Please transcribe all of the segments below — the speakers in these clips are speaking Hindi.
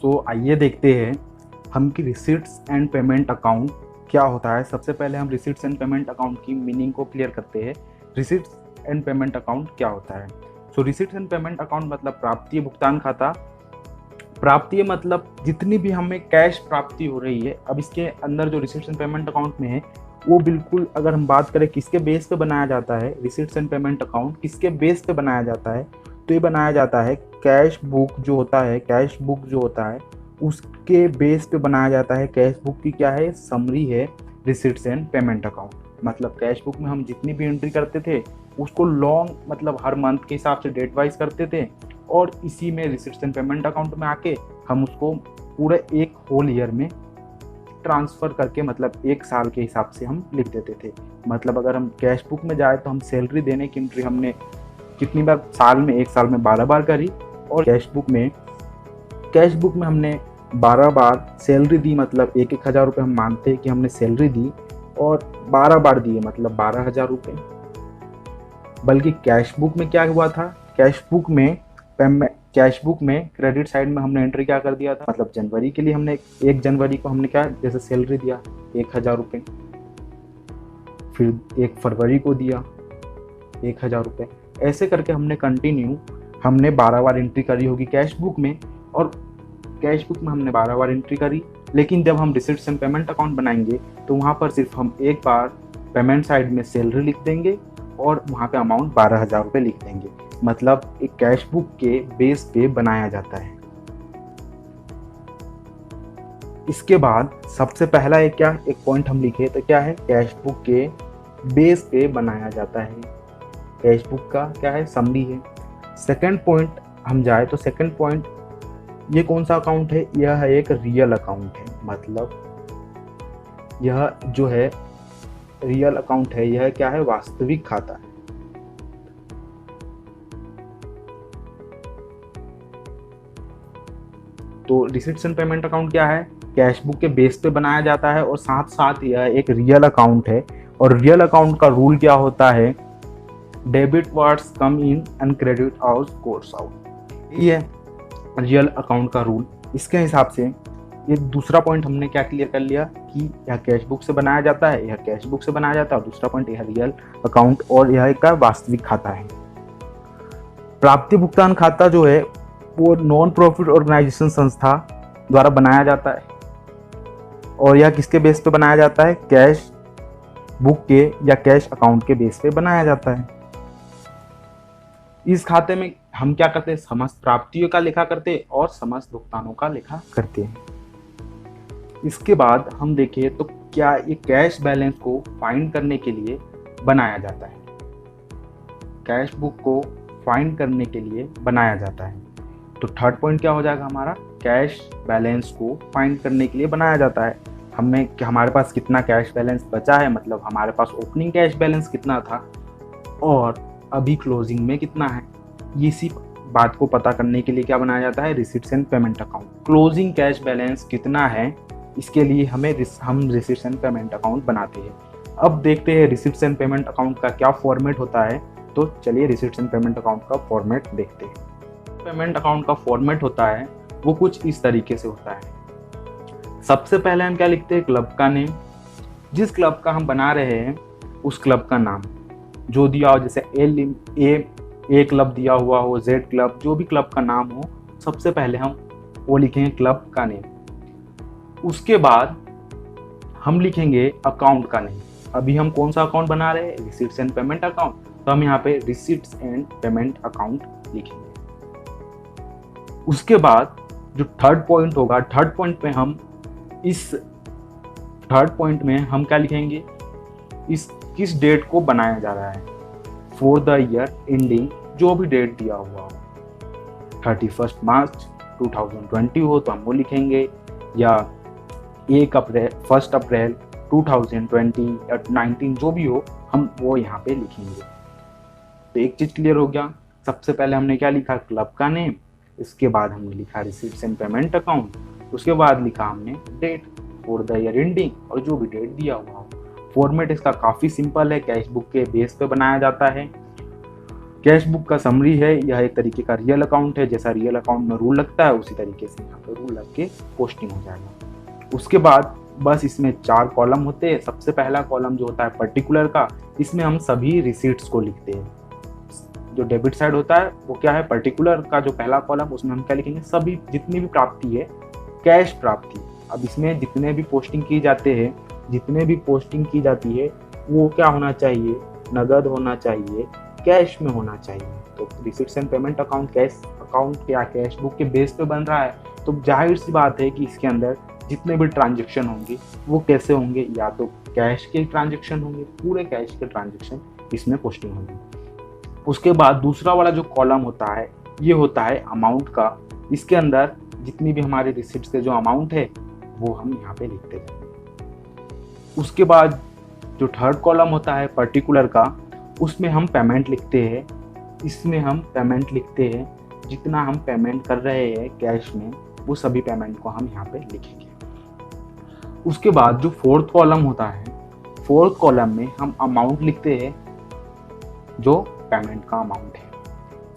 तो आइए देखते हैं हम कि रिसीट्स एंड पेमेंट अकाउंट क्या होता है। सबसे पहले हम रिसीट्स एंड पेमेंट अकाउंट की मीनिंग को क्लियर करते हैं। रिसीट्स एंड पेमेंट अकाउंट क्या होता है? सो रिसीट्स एंड पेमेंट अकाउंट मतलब प्राप्ति भुगतान खाता। प्राप्ति मतलब जितनी भी हमें कैश प्राप्ति हो रही है। अब इसके अंदर जो रिसीट्स एंड पेमेंट अकाउंट में है वो बिल्कुल, अगर हम बात करें किसके बेस पे बनाया जाता है, रिसीट्स एंड पेमेंट अकाउंट किसके बेस पे बनाया जाता है, तो ये बनाया जाता है कैश बुक जो होता है, कैश बुक जो होता है उसके बेस पे बनाया जाता है। कैश बुक की क्या है, समरी है रिसीट्स एंड पेमेंट अकाउंट। मतलब कैश बुक में हम जितनी भी एंट्री करते थे उसको लॉन्ग मतलब हर मंथ के हिसाब से डेट वाइज करते थे, और इसी में रिसीट्स एंड पेमेंट अकाउंट में आके हम उसको पूरे एक होल ईयर में ट्रांसफ़र करके मतलब एक साल के हिसाब से हम लिख देते थे। मतलब अगर हम कैश बुक में जाए तो हम सैलरी देने की एंट्री हमने कितनी बार साल में, एक साल में 12 बार करी, और कैश बुक में हमने 12 बार सैलरी दी। मतलब 1,000 रुपये हम मानते हैं कि हमने सैलरी दी और 12 बार दिए मतलब 12,000 रुपये। बल्कि कैश बुक में क्या हुआ था, कैश बुक में क्रेडिट साइड में हमने एंट्री क्या कर दिया था, मतलब जनवरी के लिए हमने 1 जनवरी को हमने क्या जैसे सैलरी दिया 1,000 रुपये, फिर 1 फरवरी को दिया 1,000 रुपये। ऐसे करके हमने कंटिन्यू 12 बार एंट्री करी होगी कैश बुक में, और कैश बुक में हमने 12 बार एंट्री करी। लेकिन जब हम रिसीट्स एंड पेमेंट अकाउंट बनाएंगे तो वहाँ पर सिर्फ हम एक बार पेमेंट साइड में सैलरी लिख देंगे और वहाँ पे अमाउंट 12,000 रुपये लिख देंगे। मतलब एक कैश बुक के बेस पे बनाया जाता है। इसके बाद सबसे पहला एक पॉइंट हम लिखे तो क्या है, कैश बुक के बेस पे बनाया जाता है। कैश बुक का क्या है, समरी है। सेकंड पॉइंट हम जाए तो सेकंड पॉइंट, ये कौन सा अकाउंट है, यह है एक रियल अकाउंट है। मतलब यह जो है रियल अकाउंट है, यह क्या है, वास्तविक खाता है। तो रिसीट्स एंड पेमेंट अकाउंट क्या है, कैश बुक के बेस पे बनाया जाता है और साथ साथ यह एक रियल अकाउंट है। और रियल अकाउंट का रूल क्या होता है, debit words come in and credit out goes out. ये रियल अकाउंट का रूल। इसके हिसाब से ये दूसरा पॉइंट हमने क्या क्लियर कर लिया कि यह कैश बुक से बनाया जाता है, यह कैश बुक से बनाया जाता है, और दूसरा पॉइंट यह रियल अकाउंट और यह एक वास्तविक खाता है। प्राप्ति भुगतान खाता जो है वो नॉन प्रॉफिट ऑर्गेनाइजेशन संस्था द्वारा बनाया जाता है, और यह किसके बेस पे बनाया जाता है, कैश बुक के या कैश अकाउंट के बेस पे बनाया जाता है। इस खाते में हम क्या करते हैं, समस्त प्राप्तियों का लेखा करते हैं और समस्त भुगतानों का लेखा करते हैं। इसके बाद हम देखें तो क्या ये कैश बैलेंस को फाइंड करने के लिए बनाया जाता है। कैश बुक को फाइंड करने के लिए बनाया जाता है। तो थर्ड पॉइंट क्या हो जाएगा हमारा, कैश बैलेंस को फाइंड करने के लिए बनाया जाता है। हमारे पास कितना कैश बैलेंस बचा है, मतलब हमारे पास ओपनिंग कैश बैलेंस कितना था और अभी क्लोजिंग में कितना है, इसी बात को पता करने के लिए क्या बनाया जाता है, receipts and payment account. Closing cash balance कितना है इसके लिए हम रिसीट्स एंड पेमेंट अकाउंट बनाते हैं। अब देखते हैं रिसीट्स एंड पेमेंट अकाउंट का क्या फॉर्मेट होता है। तो चलिए रिसीट्स एंड पेमेंट अकाउंट का फॉर्मेट देखते हैं। पेमेंट अकाउंट का फॉर्मेट होता है वो कुछ इस तरीके से होता है। सबसे पहले हम क्या लिखते हैं, क्लब का नेम, जिस क्लब का हम बना रहे हैं उस क्लब का नाम जो दिया हो, जैसे ए क्लब दिया हुआ हो, जेड क्लब, जो भी क्लब का नाम हो, सबसे पहले हम वो लिखेंगे क्लब का नेम। उसके बाद हम लिखेंगे अकाउंट का नेम। अभी हम कौन सा अकाउंट बना रहे हैं, रिसीट्स एंड पेमेंट अकाउंट, तो हम यहाँ पे रिसीट्स एंड पेमेंट अकाउंट लिखेंगे। उसके बाद जो थर्ड पॉइंट होगा, थर्ड पॉइंट में हम क्या लिखेंगे, किस डेट को बनाया जा रहा है, फॉर द ईयर एंडिंग, जो भी डेट दिया हुआ हो, 31 मार्च 2020 हो तो हम वो लिखेंगे, या 1 अप्रैल 2020 या 19 जो भी हो हम वो यहाँ पे लिखेंगे। तो एक चीज़ क्लियर हो गया, सबसे पहले हमने क्या लिखा, क्लब का नेम, इसके बाद हमने लिखा रिसीट्स एंड पेमेंट अकाउंट, उसके बाद लिखा हमने date for the year ending और जो भी डेट दिया हुआ हो। फॉर्मेट इसका काफ़ी सिंपल है, कैश बुक के बेस पे बनाया जाता है। कैश बुक का समरी है, यह एक तरीके का रियल अकाउंट है, जैसा रियल अकाउंट में रूल लगता है उसी तरीके से यहाँ पे रूल लग के पोस्टिंग हो जाएगा। उसके बाद बस इसमें 4 कॉलम होते हैं। सबसे पहला कॉलम जो होता है पर्टिकुलर का, इसमें हम सभी रिसीट्स को लिखते हैं। जो डेबिट साइड होता है वो क्या है, पर्टिकुलर का जो पहला कॉलम, उसमें हम क्या लिखेंगे, सभी जितनी भी प्राप्ति है, कैश प्राप्ति। अब इसमें जितने भी पोस्टिंग की जाते हैं, जितने भी पोस्टिंग की जाती है वो क्या होना चाहिए, नगद होना चाहिए, कैश में होना चाहिए। तो receipts and payment account cash account या कैश बुक के बेस पे बन रहा है, तो जाहिर सी बात है कि इसके अंदर जितने भी ट्रांजेक्शन होंगे वो कैसे होंगे, या तो कैश के ट्रांजेक्शन होंगे, पूरे कैश के ट्रांजेक्शन इसमें पोस्टिंग होंगी। उसके बाद दूसरा वाला जो कॉलम होता है ये होता है अमाउंट का। इसके अंदर जितनी भी हमारे रिसिप्ट्स के जो अमाउंट है वो हम यहाँ पे लिखते हैं। उसके बाद जो थर्ड कॉलम होता है पर्टिकुलर का, उसमें हम पेमेंट लिखते हैं। इसमें हम पेमेंट लिखते हैं, जितना हम पेमेंट कर रहे हैं कैश में वो सभी पेमेंट को हम यहाँ पे लिखेंगे। उसके बाद जो फोर्थ कॉलम होता है, फोर्थ कॉलम में हम अमाउंट लिखते हैं, जो पेमेंट का अमाउंट है।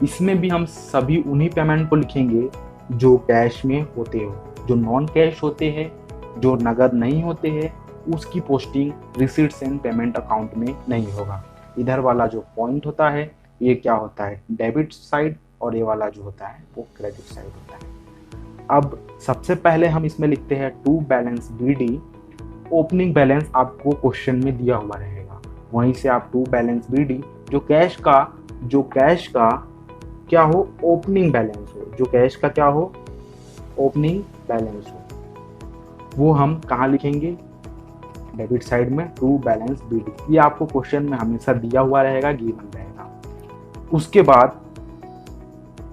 इसमें भी हम सभी उन्हीं पेमेंट को लिखेंगे जो कैश में होते हो। जो नॉन कैश होते हैं, जो नगद नहीं होते हैं, उसकी posting receipts and payment account में नहीं होगा। इधर वाला जो पॉइंट होता है ये क्या होता है, डेबिट साइड, और ये वाला जो होता है वो क्रेडिट साइड होता है। अब सबसे पहले हम इसमें लिखते हैं to balance BD. Opening balance आपको क्वेश्चन में दिया हुआ रहेगा, वहीं से आप टू बैलेंस बीडी, जो कैश का क्या हो, ओपनिंग बैलेंस हो, जो कैश का क्या हो, ओपनिंग बैलेंस हो, वो हम कहाँ लिखेंगे, डेबिट साइड में टू बैलेंस बीडी। ये आपको क्वेश्चन में हमेशा दिया हुआ रहेगा, गिवन रहेगा।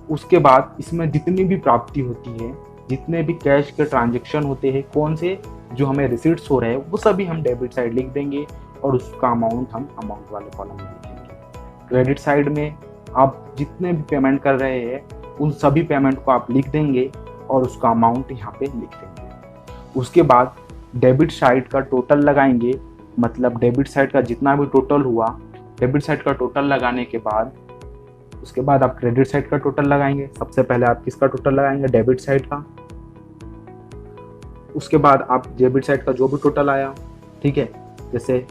उसके बाद इसमें जितनी भी प्राप्ति होती है, जितने भी कैश के ट्रांजेक्शन होते हैं, कौन से जो हमें रिसीट्स हो रहे हैं वो सभी हम डेबिट साइड लिख देंगे, और उसका अमाउंट हम अमाउंट वाले कॉलम में लिखेंगे। क्रेडिट साइड में आप जितने भी पेमेंट कर रहे हैं उन सभी पेमेंट को आप लिख देंगे और उसका अमाउंट यहाँ पे लिख देंगे। उसके बाद डेबिट साइड का टोटल लगाएंगे, मतलब डेबिट साइड का जितना भी टोटल हुआ, डेबिट साइड का टोटल लगाने के बाद उसके बाद आप क्रेडिट साइड का टोटल लगाएंगे। सबसे पहले आप किसका टोटल लगाएंगे, डेबिट साइड का। उसके बाद आप डेबिट साइड का जो भी टोटल आया, ठीक है, जैसे,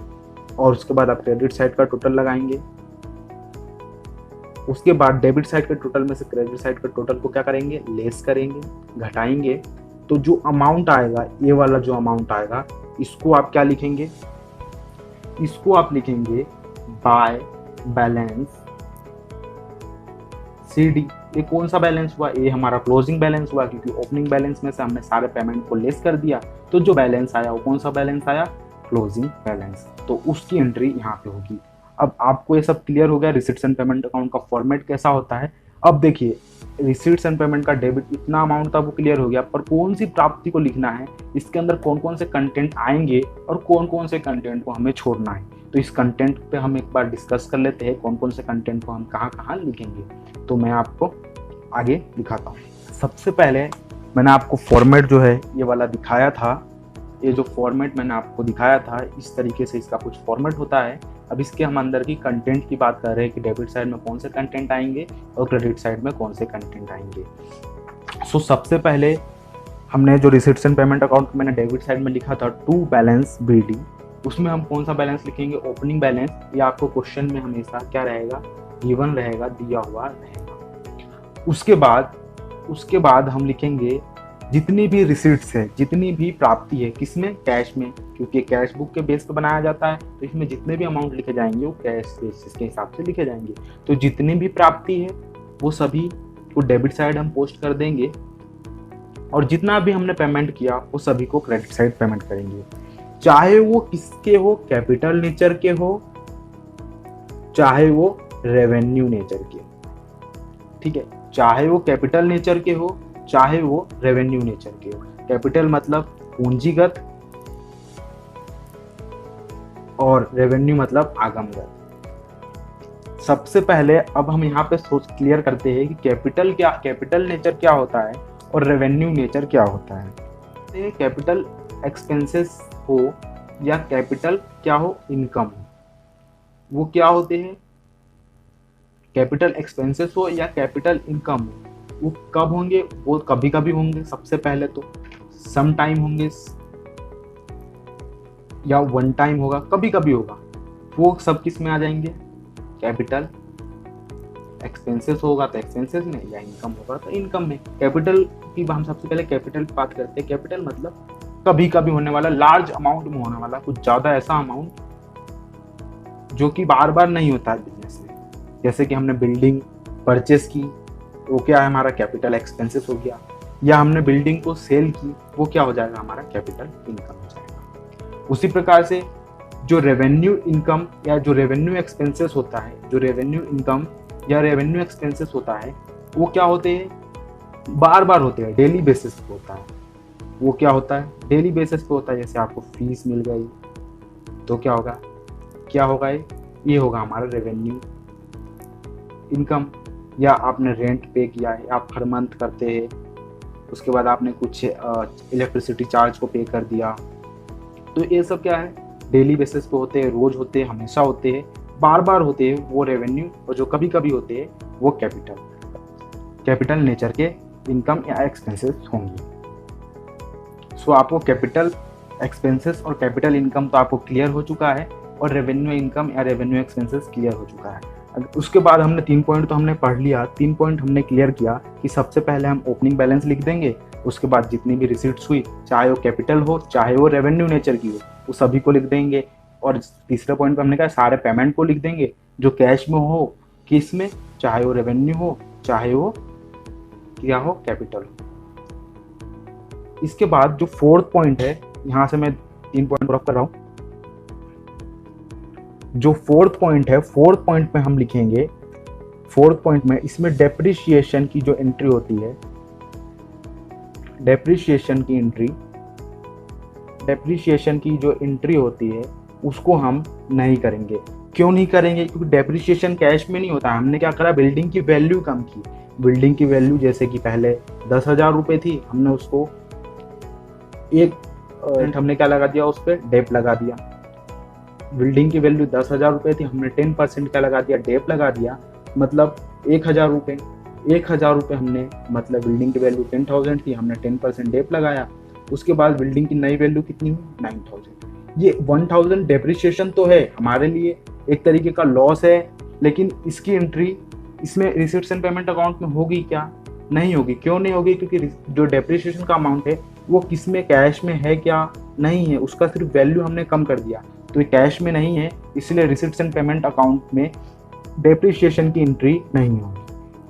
और उसके बाद आप क्रेडिट साइड का टोटल लगाएंगे। उसके बाद डेबिट साइड के टोटल में से क्रेडिट साइड के टोटल को क्या करेंगे, लेस करेंगे, घटाएंगे। तो जो अमाउंट आएगा, ये वाला जो अमाउंट आएगा, इसको आप क्या लिखेंगे, इसको आप लिखेंगे बाय बैलेंस CD। ये कौन सा बैलेंस हुआ, ये हमारा क्लोजिंग बैलेंस हुआ, क्योंकि ओपनिंग बैलेंस में से हमने सारे पेमेंट को लेस कर दिया, तो जो बैलेंस आया वो कौन सा बैलेंस आया, क्लोजिंग बैलेंस। तो उसकी एंट्री यहाँ पे होगी। अब आपको ये सब क्लियर हो गया रिसीट्स एंड पेमेंट अकाउंट का फॉर्मेट कैसा होता है। अब देखिए, रिसीट्स एंड पेमेंट का डेबिट इतना अमाउंट था वो क्लियर हो गया, पर कौन सी प्राप्ति को लिखना है, इसके अंदर कौन कौन से कंटेंट आएंगे और कौन कौन से कंटेंट को हमें छोड़ना है। तो इस कंटेंट पे हम एक बार डिस्कस कर लेते हैं, कौन कौन से कंटेंट को हम कहाँ कहाँ लिखेंगे। तो मैं आपको आगे दिखाता हूँ। सबसे पहले मैंने आपको फॉर्मेट जो है ये वाला दिखाया था। ये जो फॉर्मेट मैंने आपको दिखाया था, इस तरीके से इसका कुछ फॉर्मेट होता है। अब इसके हम अंदर की कंटेंट की बात कर रहे हैं कि डेबिट साइड में कौन से कंटेंट आएंगे और क्रेडिट साइड में कौन से कंटेंट आएंगे। सो सबसे पहले हमने जो रिसीट्स एंड पेमेंट अकाउंट मैंने डेबिट साइड में लिखा था टू बैलेंस BD, उसमें हम कौन सा बैलेंस लिखेंगे, ओपनिंग बैलेंस। ये आपको क्वेश्चन में हमेशा क्या रहेगा, गिवन रहेगा, दिया हुआ रहेगा। उसके बाद हम लिखेंगे जितनी भी रिसीट्स है, जितनी भी प्राप्ति है, किसमें, कैश में, क्योंकि कैश बुक के बेस पे बनाया जाता है, तो इसमें जितने भी अमाउंट लिखे जाएंगे वो कैश बेसिस के हिसाब से लिखे जाएंगे। तो जितनी भी प्राप्ति है वो सभी को डेबिट साइड हम पोस्ट कर देंगे, और जितना भी हमने पेमेंट किया वो सभी को क्रेडिट साइड पेमेंट करेंगे, चाहे वो किसके हो, कैपिटल नेचर के हो, चाहे वो रेवेन्यू नेचर के, ठीक है, चाहे वो कैपिटल नेचर के हो, चाहे वो रेवेन्यू नेचर के हो। कैपिटल मतलब पूंजीगत, और रेवेन्यू मतलब आगमगत। सबसे पहले अब हम यहाँ पे सोच क्लियर करते हैं कि कैपिटल नेचर क्या होता है और रेवेन्यू नेचर क्या होता है। कैपिटल एक्सपेंसेस हो या कैपिटल क्या हो, इनकम हो, वो क्या होते हैं, कैपिटल एक्सपेंसेस हो या कैपिटल इनकम हो, वो कब होंगे? वो कभी कभी होंगे, सबसे पहले तो सम टाइम होंगे या वन टाइम होगा, कभी कभी होगा। वो सब किस में आ जाएंगे? कैपिटल एक्सपेंसेस होगा तो एक्सपेंसेस में, या इनकम होगा तो इनकम में। कैपिटल की हम सबसे पहले कैपिटल बात करते हैं। कैपिटल मतलब कभी कभी होने वाला, लार्ज अमाउंट में होने वाला, कुछ ज्यादा ऐसा अमाउंट जो कि बार बार नहीं होता है बिजनेस में। जैसे कि हमने बिल्डिंग परचेस की, वो क्या है? हमारा कैपिटल एक्सपेंसेस हो गया। या हमने बिल्डिंग को सेल की, वो क्या हो जाएगा? हमारा कैपिटल इनकम हो जाएगा। उसी प्रकार से जो रेवेन्यू इनकम या जो रेवेन्यू एक्सपेंसेस होता है, जो रेवेन्यू इनकम या रेवेन्यू एक्सपेंसेस होता है, वो क्या होते हैं? बार बार होते हैं, डेली बेसिस पे होता है। वो क्या होता है? डेली बेसिस पे होता है। जैसे आपको फीस मिल गई तो क्या होगा? क्या होगा? ये होगा हमारा रेवेन्यू इनकम। या आपने रेंट पे किया है, आप हर मंथ करते हैं, उसके बाद आपने कुछ इलेक्ट्रिसिटी चार्ज को पे कर दिया, तो ये सब क्या है? डेली बेसिस पे होते हैं, रोज होते हैं, हमेशा होते हैं, बार बार होते हैं वो रेवेन्यू। और जो कभी कभी होते हैं वो कैपिटल नेचर के इनकम या एक्सपेंसेस होंगे। सो आपको कैपिटल एक्सपेंसेस और कैपिटल इनकम तो आपको क्लियर हो चुका है, और रेवेन्यू इनकम या रेवेन्यू एक्सपेंसेस क्लियर हो चुका है। उसके बाद हमने 3 पॉइंट तो हमने पढ़ लिया, 3 पॉइंट हमने क्लियर किया कि सबसे पहले हम ओपनिंग बैलेंस लिख देंगे। उसके बाद जितनी भी रिसीट्स हुई, चाहे वो कैपिटल हो चाहे वो रेवेन्यू नेचर की हो, वो सभी को लिख देंगे। और तीसरे पॉइंट पे हमने कहा सारे पेमेंट को लिख देंगे, जो कैश में हो, किस में, चाहे वो रेवेन्यू हो चाहे वो क्या हो, कैपिटल हो। इसके बाद जो 4th पॉइंट है, यहाँ से मैं 3 पॉइंट ड्रॉप कर रहा हूँ। जो 4th पॉइंट है, 4th पॉइंट में हम लिखेंगे, 4th पॉइंट में इसमें डेप्रिसिएशन की जो एंट्री होती है, डेप्रिसिएशन की जो एंट्री होती है, उसको हम नहीं करेंगे। क्यों नहीं करेंगे? क्योंकि डेप्रिसिएशन कैश में नहीं होता है। हमने क्या करा? बिल्डिंग की वैल्यू कम की। बिल्डिंग की वैल्यू जैसे कि पहले 10,000 रुपये थी, हमने उसको हमने क्या लगा दिया? उस पर डेप लगा दिया। बिल्डिंग की वैल्यू 10,000 रुपये थी, हमने 10% क्या लगा दिया? डेप लगा दिया। मतलब 1,000 रुपये, 1,000 रुपये हमने, मतलब बिल्डिंग की वैल्यू 10,000 थी, हमने 10% डेप लगाया। उसके बाद बिल्डिंग की नई वैल्यू कितनी हुई? 9,000। ये 1,000 डेप्रिसिएशन तो है, हमारे लिए एक तरीके का लॉस है, लेकिन इसकी एंट्री इसमें रिसीट्स एंड पेमेंट अकाउंट में होगी क्या? नहीं होगी। क्यों नहीं होगी? क्योंकि जो डेप्रिसिएशन का अमाउंट है वो किस में, कैश में है क्या? नहीं है। उसका सिर्फ वैल्यू हमने कम कर दिया, तो ये कैश में नहीं है, इसलिए रिसीट्स एंड पेमेंट अकाउंट में डेप्रिसिएशन की एंट्री नहीं होगी।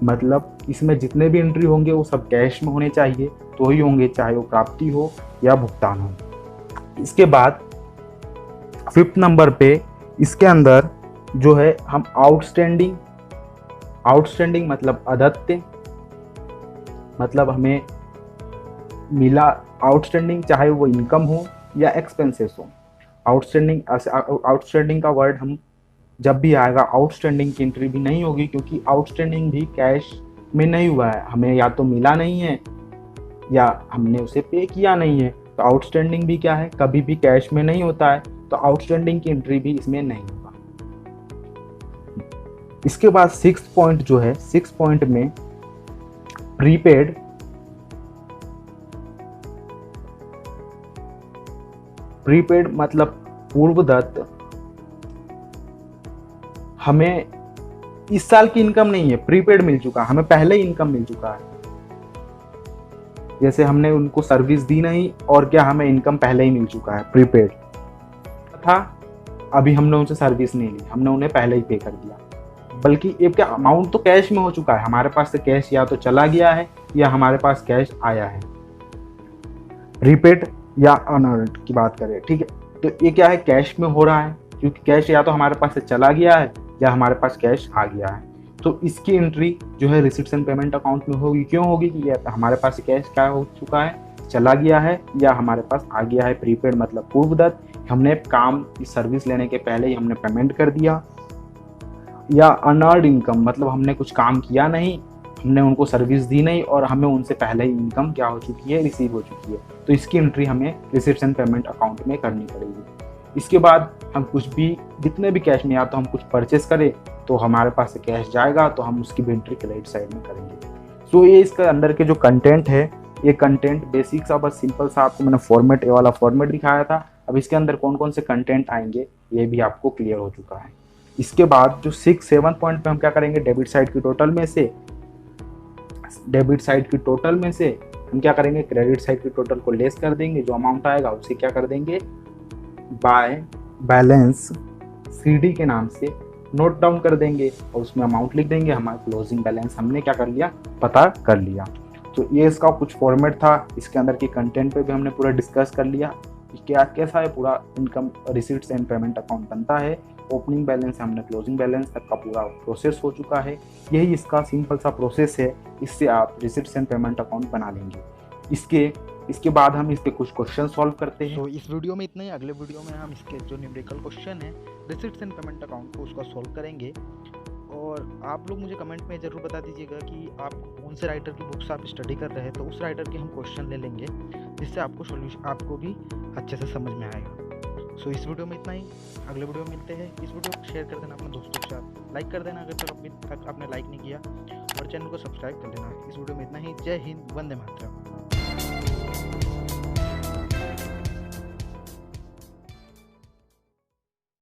मतलब इसमें जितने भी एंट्री होंगे वो सब कैश में होने चाहिए, तो ही होंगे, चाहे वो प्राप्ति हो या भुगतान हो। इसके बाद 5th नंबर पे इसके अंदर जो है हम आउटस्टैंडिंग मतलब अदत्य, मतलब हमें मिला आउटस्टैंडिंग, चाहे वो इनकम हो या एक्सपेंसेस हो। आउटस्टैंडिंग का वर्ड हम जब भी आएगा, आउटस्टैंडिंग की एंट्री भी नहीं होगी, क्योंकि आउटस्टैंडिंग भी कैश में नहीं हुआ है, हमें या तो मिला नहीं है या हमने उसे पे किया नहीं है। तो आउटस्टैंडिंग भी क्या है? कभी भी कैश में नहीं होता है, तो आउटस्टैंडिंग की एंट्री भी इसमें नहीं होगा। इसके बाद 6th पॉइंट जो है, 6th पॉइंट में प्रीपेड मतलब पूर्वदत्त। हमें इस साल की इनकम नहीं है, प्रीपेड मिल चुका, हमें पहले ही इनकम मिल चुका है। जैसे हमने उनको सर्विस दी नहीं, और क्या हमें इनकम पहले ही मिल चुका है, प्रीपेड था। अभी हमने उनसे सर्विस नहीं ली, हमने उन्हें पहले ही पे कर दिया। बल्कि ये क्या, अमाउंट तो कैश में हो चुका है, हमारे पास से कैश या तो चला गया है या हमारे पास कैश आया है। रीपेड या अनअर्न्ड की बात करें, ठीक है, तो ये क्या है? कैश में हो रहा है, क्योंकि कैश या तो हमारे पास से चला गया है या हमारे पास कैश आ गया है। तो इसकी एंट्री जो है रिसीट्स एंड पेमेंट अकाउंट में होगी। क्यों होगी? कि हमारे पास कैश क्या हो चुका है, चला गया है, या हमारे पास आ गया है। प्रीपेड मतलब पूर्वदत्त, हमने काम की सर्विस लेने के पहले ही हमने पेमेंट कर दिया। या अनअर्न्ड इनकम मतलब हमने कुछ काम किया नहीं, हमने उनको सर्विस दी नहीं, और हमें उनसे पहले ही इनकम क्या हो चुकी है? रिसीव हो चुकी है। तो इसकी एंट्री हमें रिसीट्स एंड पेमेंट अकाउंट में करनी पड़ेगी। इसके बाद हम कुछ भी, जितने भी कैश में, या तो हम कुछ परचेस करें तो हमारे पास से कैश जाएगा तो हम उसकी भी एंट्री क्रेडिट साइड में करेंगे। सो ये इसका अंदर के जो कंटेंट है, ये कंटेंट बेसिक सा बस सिंपल सा आपको मैंने फॉर्मेट, ये वाला फॉर्मेट दिखाया था। अब इसके अंदर कौन कौन से कंटेंट आएंगे ये भी आपको क्लियर हो चुका है। इसके बाद जो 6-7 पॉइंट पे हम क्या करेंगे, डेबिट साइड की टोटल में से हम क्या करेंगे, क्रेडिट साइड की टोटल को लेस कर देंगे, जो अमाउंट आएगा उसे क्या कर देंगे, बाय बैलेंस सीडी के नाम से नोट डाउन कर देंगे और उसमें अमाउंट लिख देंगे। हमारा क्लोजिंग बैलेंस हमने क्या कर लिया, पता कर लिया। तो ये इसका कुछ फॉर्मेट था। इसके अंदर की कंटेंट पे भी हमने पूरा डिस्कस कर लिया कि क्या कैसा है पूरा income receipts and payment account बनता है। ओपनिंग बैलेंस हमने क्लोजिंग बैलेंस तक का पूरा प्रोसेस हो चुका है। यही इसका सिंपल सा प्रोसेस है, इससे आप रिसीट्स एंड पेमेंट अकाउंट बना लेंगे। इसके बाद हम इसके कुछ क्वेश्चन सॉल्व करते हैं। तो इस वीडियो में इतना ही। अगले वीडियो में हम इसके जो न्यूमेरिकल क्वेश्चन है रिसीट्स एंड पेमेंट अकाउंट को उसका सॉल्व करेंगे। और आप लोग मुझे कमेंट में ज़रूर बता दीजिएगा कि आप कौन से राइटर की बुक्स आप स्टडी कर रहे हैं, तो उस राइटर के हम क्वेश्चन ले लेंगे जिससे आपको सोल्यूशन आपको भी अच्छे से समझ में आएगा। सो इस वीडियो में इतना ही। अगले वीडियो में मिलते हैं। इस वीडियो को शेयर कर देना अपने दोस्तों के साथ, लाइक कर देना अगर अभी तक आपने लाइक नहीं किया, और चैनल को सब्सक्राइब कर लेना। इस वीडियो में इतना ही। जय हिंद, वंदे मातरम।